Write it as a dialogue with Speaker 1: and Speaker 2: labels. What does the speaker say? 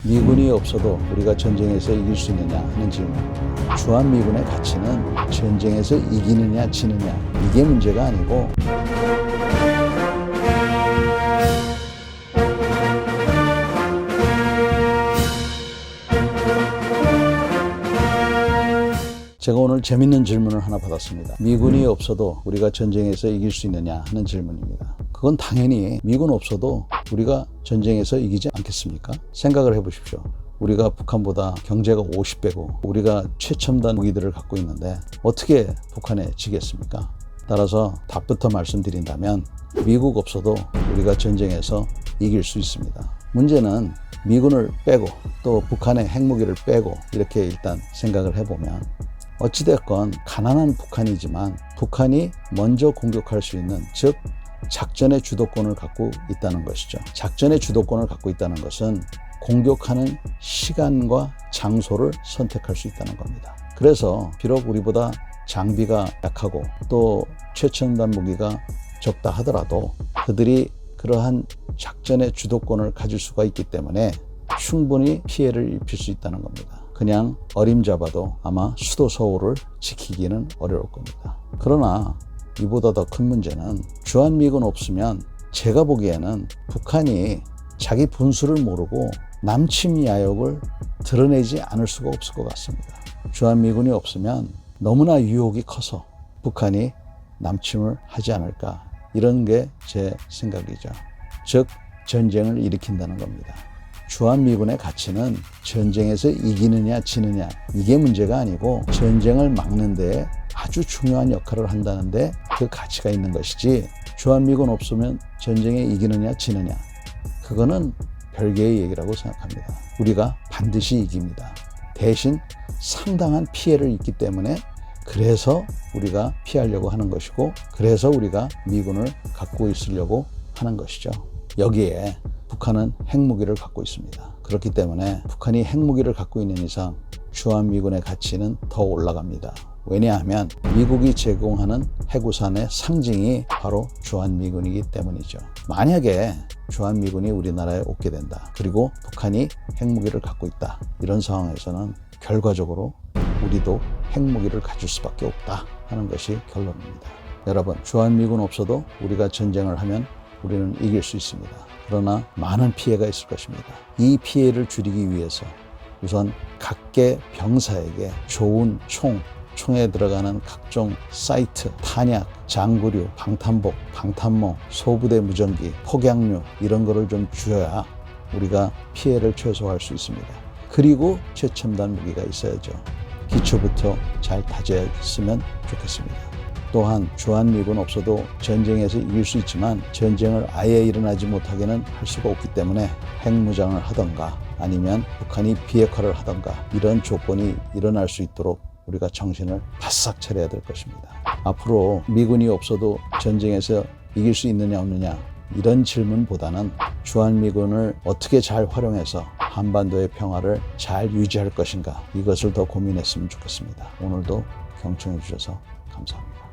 Speaker 1: 미군이 없어도 우리가 전쟁에서 이길 수 있느냐 하는 질문. 주한미군의 가치는 전쟁에서 이기느냐 지느냐 이게 문제가 아니고 제가 오늘 재밌는 질문을 하나 받았습니다. 미군이 없어도 우리가 전쟁에서 이길 수 있느냐 하는 질문입니다. 그건 당연히 미군 없어도 우리가 전쟁에서 이기지 않겠습니까? 생각을 해보십시오. 우리가 북한보다 경제가 50배고 우리가 최첨단 무기들을 갖고 있는데 어떻게 북한에 지겠습니까? 따라서 답부터 말씀드린다면 미국 없어도 우리가 전쟁에서 이길 수 있습니다. 문제는 미군을 빼고 또 북한의 핵무기를 빼고 이렇게 일단 생각을 해보면 어찌됐건 가난한 북한이지만 북한이 먼저 공격할 수 있는 즉 작전의 주도권을 갖고 있다는 것이죠. 작전의 주도권을 갖고 있다는 것은 공격하는 시간과 장소를 선택할 수 있다는 겁니다. 그래서 비록 우리보다 장비가 약하고 또 최첨단 무기가 적다 하더라도 그들이 그러한 작전의 주도권을 가질 수가 있기 때문에 충분히 피해를 입힐 수 있다는 겁니다. 그냥 어림잡아도 아마 수도 서울을 지키기는 어려울 겁니다. 그러나 이보다 더 큰 문제는 주한미군 없으면 제가 보기에는 북한이 자기 분수를 모르고 남침 야욕을 드러내지 않을 수가 없을 것 같습니다. 주한미군이 없으면 너무나 유혹이 커서 북한이 남침을 하지 않을까 이런 게 제 생각이죠. 즉 전쟁을 일으킨다는 겁니다. 주한미군의 가치는 전쟁에서 이기느냐 지느냐 이게 문제가 아니고 전쟁을 막는 데에 아주 중요한 역할을 한다는데 그 가치가 있는 것이지 주한미군 없으면 전쟁에 이기느냐 지느냐 그거는 별개의 얘기라고 생각합니다. 우리가 반드시 이깁니다. 대신 상당한 피해를 입기 때문에 그래서 우리가 피하려고 하는 것이고 그래서 우리가 미군을 갖고 있으려고 하는 것이죠. 여기에 북한은 핵무기를 갖고 있습니다. 그렇기 때문에 북한이 핵무기를 갖고 있는 이상 주한미군의 가치는 더 올라갑니다. 왜냐하면 미국이 제공하는 핵우산의 상징이 바로 주한미군이기 때문이죠. 만약에 주한미군이 우리나라에 오게 된다. 그리고 북한이 핵무기를 갖고 있다. 이런 상황에서는 결과적으로 우리도 핵무기를 가질 수밖에 없다 하는 것이 결론입니다. 여러분, 주한미군 없어도 우리가 전쟁을 하면 우리는 이길 수 있습니다. 그러나 많은 피해가 있을 것입니다. 이 피해를 줄이기 위해서 우선 각계 병사에게 좋은 총에 들어가는 각종 사이트, 탄약, 장구류, 방탄복, 방탄모, 소부대 무전기, 폭약류 이런 거를 좀 주어야 우리가 피해를 최소화할 수 있습니다. 그리고 최첨단 무기가 있어야죠. 기초부터 잘 다졌으면 좋겠습니다. 또한 주한미군 없어도 전쟁에서 이길 수 있지만 전쟁을 아예 일어나지 못하게는 할 수가 없기 때문에 핵무장을 하던가 아니면 북한이 비핵화를 하던가 이런 조건이 일어날 수 있도록 우리가 정신을 바싹 차려야 될 것입니다. 앞으로 미군이 없어도 전쟁에서 이길 수 있느냐 없느냐 이런 질문보다는 주한미군을 어떻게 잘 활용해서 한반도의 평화를 잘 유지할 것인가 이것을 더 고민했으면 좋겠습니다. 오늘도 경청해 주셔서 감사합니다.